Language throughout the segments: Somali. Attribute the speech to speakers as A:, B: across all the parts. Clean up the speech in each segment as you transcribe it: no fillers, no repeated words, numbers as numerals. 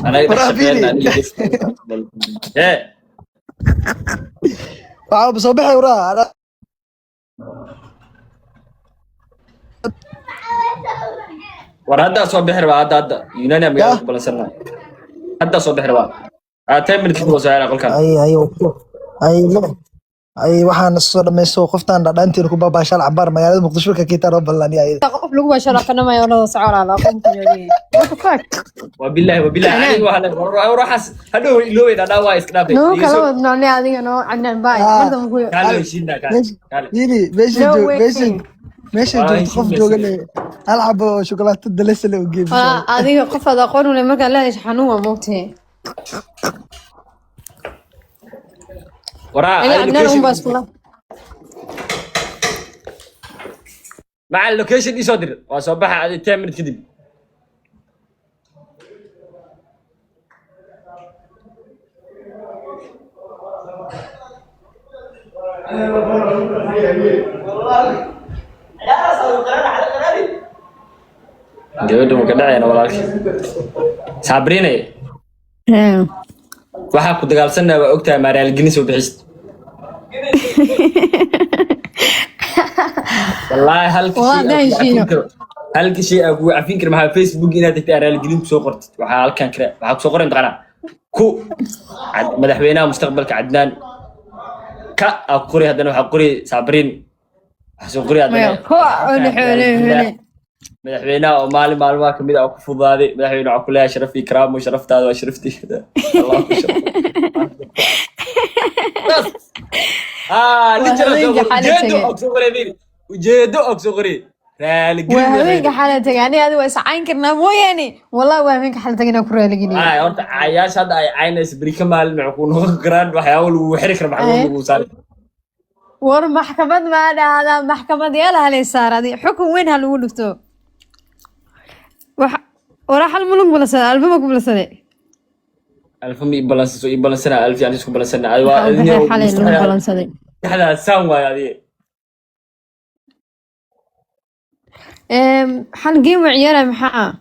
A: انا اذا
B: ورافيني.
A: شقينا ايه
B: بصباحي وراه أنا
A: ورا صبح ربا هذا يوناني ام
B: يا
A: بلا سنه هذا صبح ربا تمن كده وسائل اقول كان
B: أي لا أي waxaan soo dhameysoo qoftaan dhadhantiin ku baabashaal cabaar magaalada muqdisho ka kiita roob ballan yahay
C: qof lagu basharaxna ma yoro socon ala qofku yiri what fuck
A: وبالله عليك وهلا روح هدو لو اذا waa iska dhaafay
C: no kala wadno ni adiga no cadnaan baay marda ma ku
A: قال له شينا قال
B: yili meesha joogto qof joogan hal xabo shukulaato dalas leh u geeyay
C: adiga qof ada aqoon u leh marka la yeesho xanuun waa moogtay
A: ورا
C: اللوكيشن
A: مع اللوكيشن دي صدر وصباح عاد 10 minutes كدب gabadhu ma ka dhacayna walaalkii sabrine waxa ku dagaalsanaa waa ogtahay maaraal ginis oo bixist والله هل شيء أبو عفين كريم على فيسبوك إنها تكتب على الجليم سو قرت وحال كان كريم وحال سو قرن تقنا كو مدحوينا مستقبلك عدنان كا أقولي هذا نوع أقولي صابرين حسوا قولي هذا مدحوينا ومالي ما كمية أو كفوض هذه مدحوينا كلها شرف إكرام وشرفت هذا وشرفتي الله يشرف وجدو أكسوغري
C: وهمينك حالتك يعني هذا واسعين كرنا مو يعني والله وهمينك حالتك أنا كوري لقيني
A: أنت عياش هذا عين سبريك مال معكون قران وحياول وحرك معكون وصار
C: ور محكمة ما هذا محكمة ديالها اللي صار هذه حكم وين هالولفتو وراح الملك ولا سنة ألفمك ولا سنة
A: ألفم يبلن سنة ألف يعني سكون بلن سنة
C: أيوة حاليا بلن سنة
A: هذا ساموا هذه
C: حال جيم عيارة محقة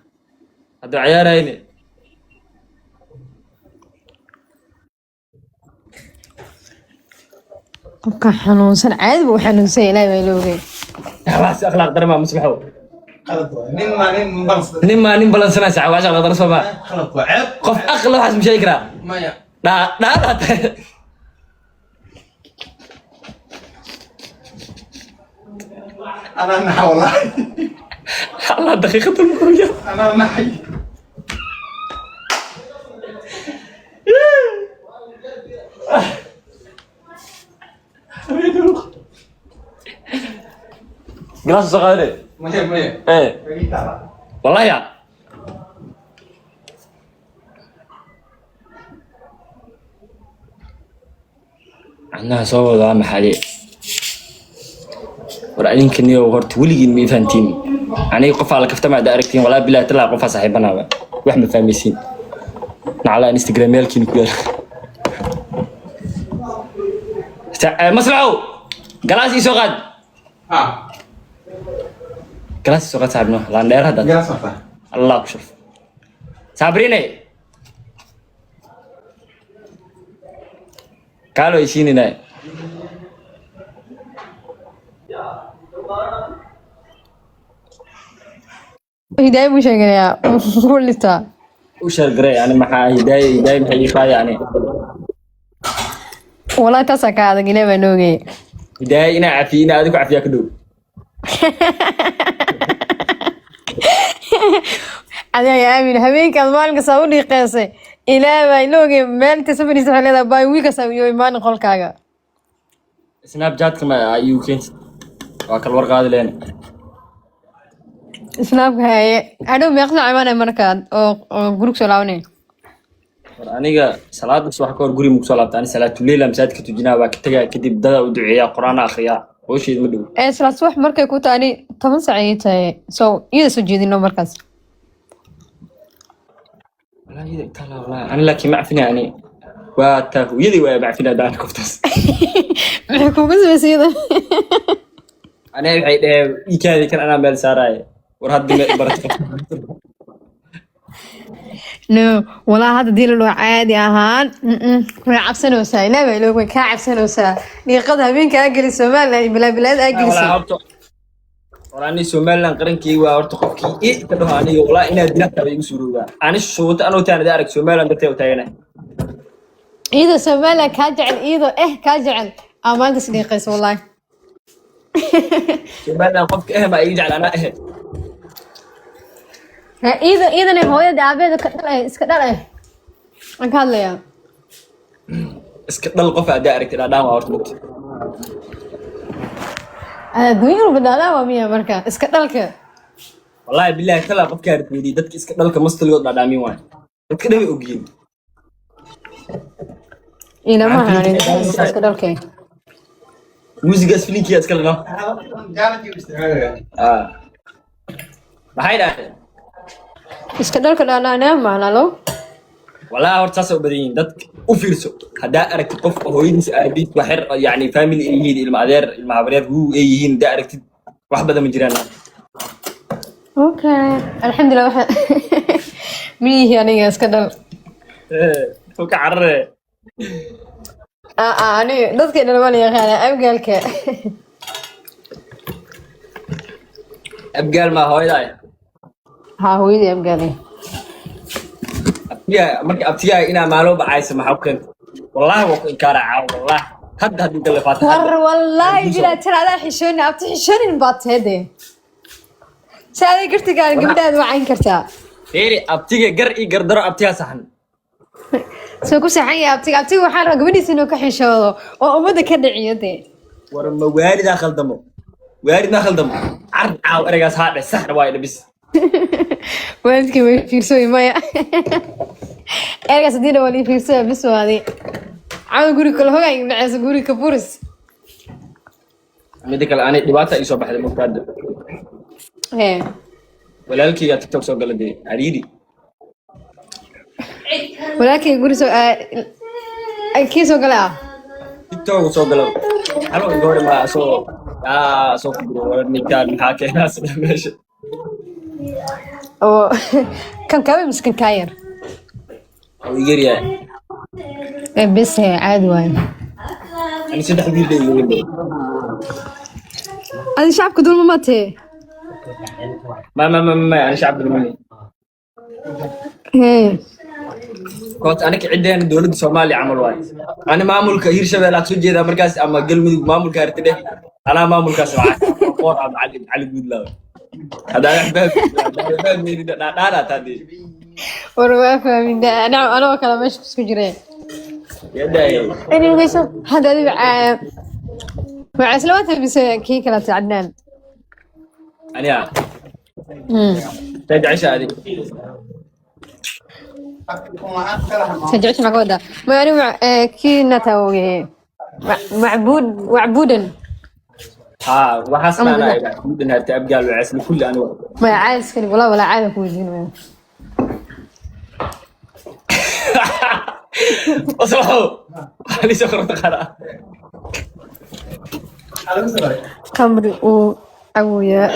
A: هذا عيارة هنا
C: قبك حنون عاد وحنون سيلا ميلوغي
A: خلاص أخلاق درما مسبحوا نين بلن سنة ساعة وعشان غدر صباح قف أخلو حسب شيء كرا لا
D: أنا نحي والله
A: الله دقيقة المخرجة
D: أنا نحي
A: جلاس صغيرة
D: مية
A: ايه والله يا عندنا صوت ولا محلي ورأيين كنيو ورت ولي مي فانتين أنا يقف على كفتة مع دايركتين ولا بلا طلع قفا صاحبنا وإحنا فاهمين على انستغرام يالكين كل مسرعو جلاس يسوقد جلاس يسوقد صاحبنا لا ندير هذا
D: جلاس صفا
A: الله شوف صابريني قالوا يشيني ناي
C: هداية مش هيك قول لي تا
A: وش القري يعني مع هداية محي خاي يعني
C: والله تسك هذا قلنا بنوجي
A: هداية أنا عفينا هذيك عفيا كدو
C: أنا يا أمين همين كان مالك سووني قياسي إلى بنوجي مال تسوي سهل هذا باي ويك سوي إيمان قول كاجا
A: سناب جات كما يمكن وكل ورقة هذا لين
C: سناب هاي أنا ميقنع عمانة مركان أو جروك سلاوني
A: أنا صلاة الصبح كور جوري مكسولة أنا صلاة الليل مساعد كتجينا وكتجا كدي بدأ ودعية قرآن آخرية وش يدمدو
C: صلاة الصبح مركا كنت أنا 8 ساعات إذا سجدي إنه مركز
A: والله إذا تلا والله أنا لكن ما عفنا يعني واتاكو يدي ويا بعفنا دان كفتس
C: معكم بس إذا
A: أنا يكادي كان أنا مال ساراي ورهد ما برت
C: no والله هذا ديل لو عادي أهان ما عبسنوسا لا بيلو ما كعبسنوسا نيقضها بين كأجل سومال بلا بلاد أجل سومال
A: وراني سومالان قرنكي waa horta qofkii ee ka dhahaanay walaa inaad dilata bay igu suurooba aan shuuta anoo taan arag Soomaaliland dadka u taagana
C: إذا سومال كاجعل إذا كاجعل أمان تصديقي والله
A: Soomaaliland qofka ma ay jecel ana
C: إذا هو دعابة كده إسكتر أنا كهلا يا
A: iska dhal qof aad aragtay dhaadaan waa horta
C: دوير بدلا ومية مركا إسكترك
A: wallahi billahi kala qof ka aragtay dadka iska dhalka mastaligood dhaadaamin waay dadka dhawe ogyiin
C: إنا ما هني إسكترك
A: muusigaas filinkiya iska lana maxay dhahay
C: إسكترك لا لا نعم معنا لو
A: والله horta saas u badan yihiin dadka u fiirso hadaa aragtid qof hooyadiis aabid waxir yani family ay yihiin ilma adeer ilma habareer uu ay yihiin hadaa aragtid wax badan ma jiraan
C: أوكي الحمد لله واحد ميه يعني إسكتر
A: oo ka carare
C: أنا ضد كده لما يا خالة أبقى لك
A: abgaal ma hooyaday
C: ها هو يدي أبقى لي
A: abtiyaa marka abtiyaa ina maalo bacaysa maxaa ku keentay wallahi waa ku inkaaracaa wallahi hadda hadii kala faatay
C: ور والله بلا ترى هذا حشوني أبتي حشوني نبات هذي سألي قلت قال قبل وعين كرتا
A: eeri abtiga gar ii gardaro abtiyaa saxan
C: سو كوسا حي أبتي وحنا قبل سنو كحشوا وأمده كده عيادي
A: war ma waalidaa khaldamo waalidna khaldamo card caaw eragaas haadhe saxna waa bis
C: والدك ما يفيرسوي مايا أرجع سدينا ولا يفيرسوي بس هذه عاود قولي كل هواي من عايز قولي كبورس
A: midda kale aanay dhibaata ii soo baxday markaad
C: هي
A: walaalkayga tiktok soo galaday ariidi
C: ولكن يقولي سو كيسو قلا
A: tiktok soo galo halo goor ma soo soo kubro nikaan maxaa keenaa sida meesha
C: أو كم كم مسكين كاير
A: oo yariya
C: بس هي عاد وين
A: ani saddex wiil bay leeyihiin
C: هذا شعب كدول ما ماتي
A: ma ani shacab bilmani
C: هي
A: koot anaka cideen dawladda Soomaaliya camal waay ani maamulka Hirshabelle aad soo jeedaa markaas ama galmudug maamulka artide ana maamulkaas waa qoor aan cali guudlaa هذا أحباب أحباب من دانا تادي
C: وروا من ده أنا وكلا مش سكجري
A: يداي
C: أنا ويسو هذا مع سلوات بس كي كلا عدنان
A: أنا تدعي هذه
C: سجلت معك وده ما يعني مع كي نتاوي معبودا
A: ها وحسن أنا بدنا تبقى العسل كل أنواع
C: ما عايز كذي ولا عايز كوزين
A: أصلحوا هذه سكرت خلاص
C: كمري و أبويا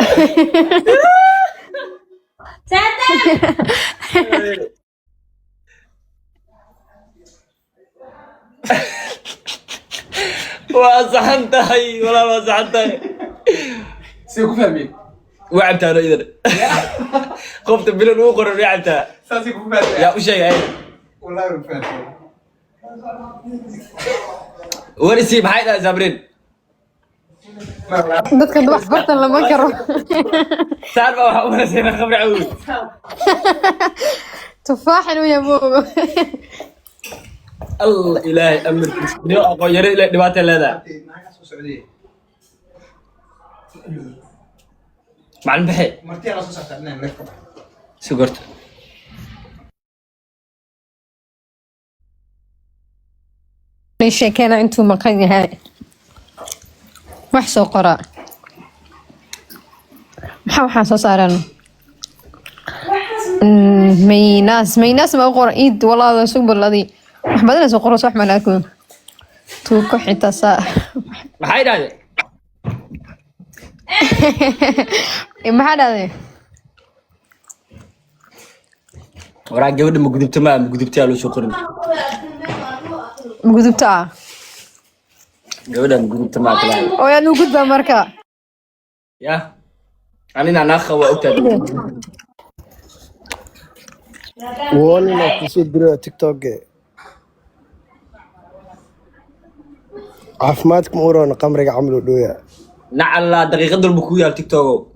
A: وصحنتهي ولا وصحنتهي
D: سيكون فهمي
A: وعبتها أنا إذا خفت بلون وقر وعبتها
D: سيكون فهمي
A: يا وش هي
D: والله ما فهمت
A: ورسي بحيث زابرين
C: dadka wax bartan lama karo
A: تعرف أنا سينا خبر عود
C: tufaax inuu yahay
A: الله إلهي أمر نيو أقول يري لا دبعت لا مع البحي
D: مرتي على اساس تعبنا نركب
A: سكرت
C: sheekana intuu maqan yahay wax soo qora maxaa waxaan soo saaran maynaas ma qora iid walaada soo baladi wax badan soo qoro wax malaako tuu ku xitaa saa
A: maxay dhahday
C: maxaa dhahday
A: وراك جود مقدبت ما مقدبت يا لو شكرا
C: ma gudubtaa
A: جود مقدبت ما كلام
C: oo yaa nuu gudbaa marka
A: يا أنا ناخذ وقتها
E: والله kusoo TikTok caafimaadka ma urona qamriga camlo dhooya
A: نعل دقيقة دول بكويا التيك توك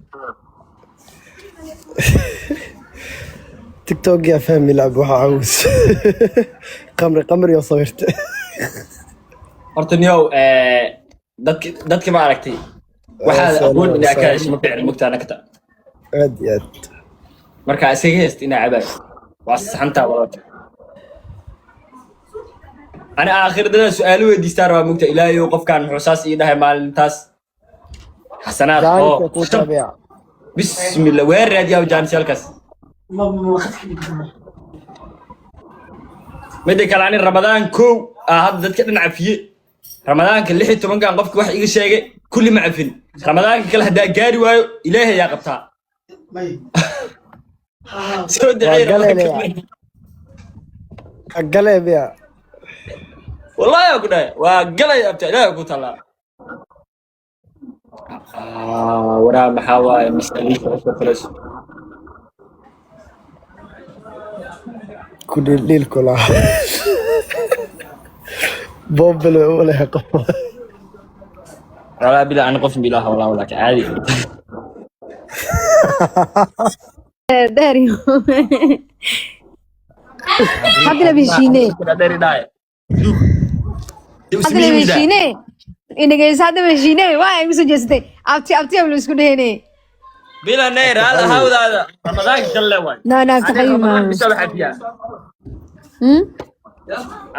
E: TikTok يا فهم يلعب waxa عاوز qamri oo sawirta
A: horta dadki ma aragtay waxaa awood inaa ka hesho ma ficil mugtaa nagta
E: aad iyo aad
A: marka isaga heest inaa cabaay waa saxantaa walaalka ana aakhirada su'aalo weydiistaa rabaa mugta ilaahay qofkaan muxuu saas ii dhahay maalintaas xasanaad oo
E: ku tabiica
A: bismillah weer raadiyaa jaanishalkaas midda kale ani ramadaan kow hadda dadka dhan cafiye ramadaanka 16 kan qofka wax iga sheegay kulli ma cafin ramadaanka kale hadaa gaari waayo ilaahay yaa qabtaa soo dacay
E: galeebya
A: wallahi aku dhahay waa galay abta ilaahay ku talaa waraa maxaa waaye mas'aliinta farash
E: ku dhil kula bombele wala qof
A: wala bila aan qof bilaah wala caadi
C: dario hadda la bishine
A: dari dhaay
C: hadda la bishine inagaysa hadda la bishine waa igu soo jeestay abti la isku dhehene
A: bila neer hada hawdaada ramadaanka kale waay
C: na taqayma
A: bisaba xafiya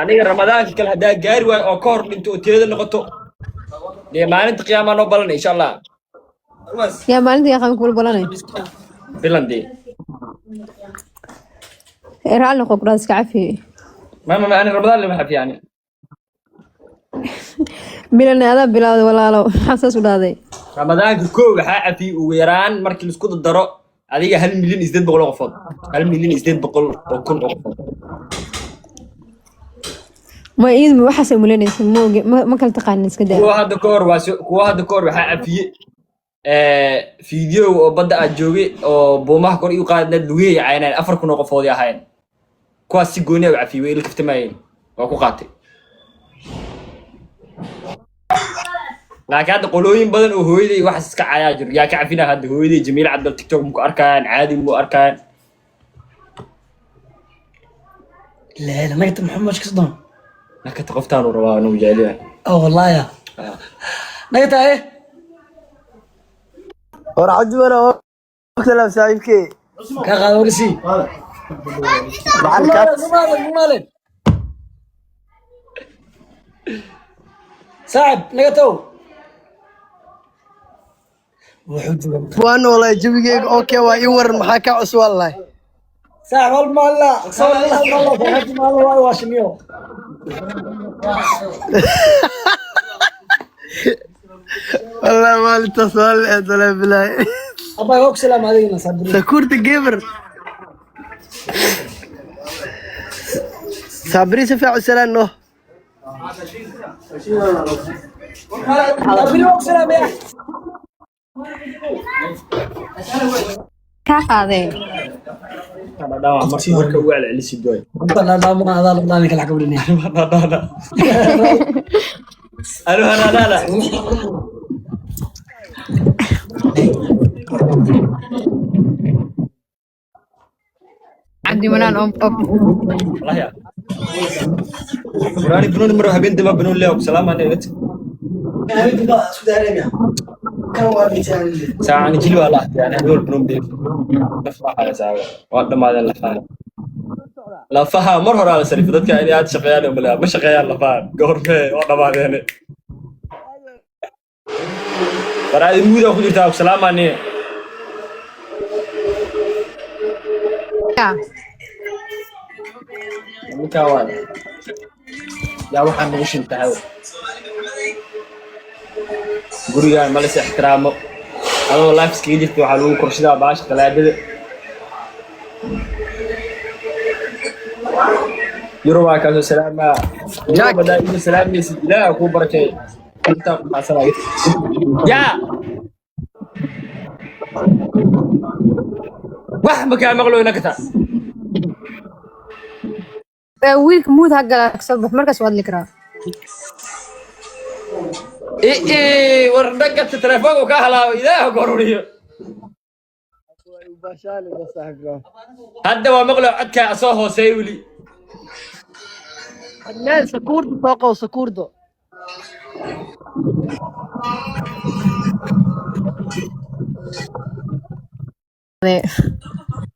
A: aniga ramadaanka kale hadaa gaari waayo oo ka hor dhinto oo teeda noqoto dee maalinta qiyaama noo balan insha Allah
C: yaa maalinta yaa qaan kula balanay
A: bilandi
C: raal noqo kuraas ka cafi
A: ma ani ramadaan lama xafiyani
C: bilan ada bilawda walaalo xasaas u dhaaday
A: ramadaanka koow waxaa cafi ugu yaraan markii la isku daro adiga 1 milyan 800 qofood 1 milyan 800 oo kun oo qofood
C: ma iid ma waxa samuulanaysa ma kala taqaan iska daa
A: kuwa hadda koor waxaa cafiye video oo badda aad joogay oo boomaha kor iu qaadnad lugeey caynaan 4,000 oo qofood ahayn kuwaas si gooni ah cafiye way ilka fitamaayeen waa ku qaatay laakiin hadda qolooyin badan oo hooyaday wax iska cayaa jir yaa ka cafina hadda hooyaday Jamiil Cabdal TikTok mu arkaan caadi mu arkaan
F: لا نقطة محمد كصدام
A: nakata qoftaan uu rabaa inuu jeeliyo
F: والله يا نقطة ايه
E: war cajbana waqti la saaxiibkee
F: كاغا ورسي مالك صعب نقطة
E: waan walaay jabigeyga okay waa ii waran maxaa ka cusub wallahi
F: صعب والله صور الله فرحت ما الله واشميو
E: والله ما اتصل ولا بالله
F: ابا يوك سلام علينا صبري
E: سكورت جيمر صبري سفع سلام نو
F: صبري يوك سلام يا
C: ka qaaday
A: dhawa marka uu celcelisi doy
F: انت لا لا ما هذا الله لك الحكم لنا
A: لا
C: عندي منان
A: والله يا قراني بنون مره بنت ما بنون له سلام عليكم
F: سعودي ارابيا كان واحد
A: ساعه جيل والله يعني هذول بنون بيف نفرح على ساعه وقت ما هذا لا فهم مره على سريف dadka ay aad shaqeeyaan oo ma shaqeeyaan la faan goorme oo dhamaadeen baraadi muuda ku jirtaa salaam aanee ninka waa yaa waxaan nagu shintahay gurigaan ma la ixtiraamo adoo life iskaga jirta waxaa lagu korshadaa baasha qalaadada يروى كاسو سلامة
E: جاك.
A: بدأ يجي سلام يسد لا أكو بركة أنت حسنا يا وح مكان مغلو نكتا
C: wiilka muud ha gala kasoo bax markaas waad likraa
A: إيه وردك التلفون وكهلا إذا قروري هذا ومغلو عدك أصوه سيولي
E: عدنان سكوردو فوقه سكوردو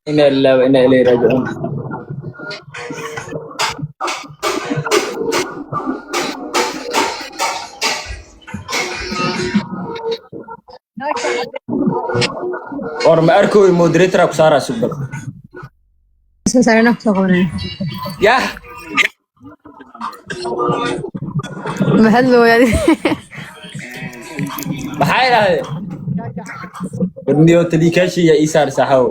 A: إنا لله وإنا إليه راجعون ورم أركو مودريتر بسارة سبب
C: saarana kusoo qabanaya
A: يا
C: maxaad looyaadi
A: maxay dhahay wadniyo talikashi ya isaar saxaw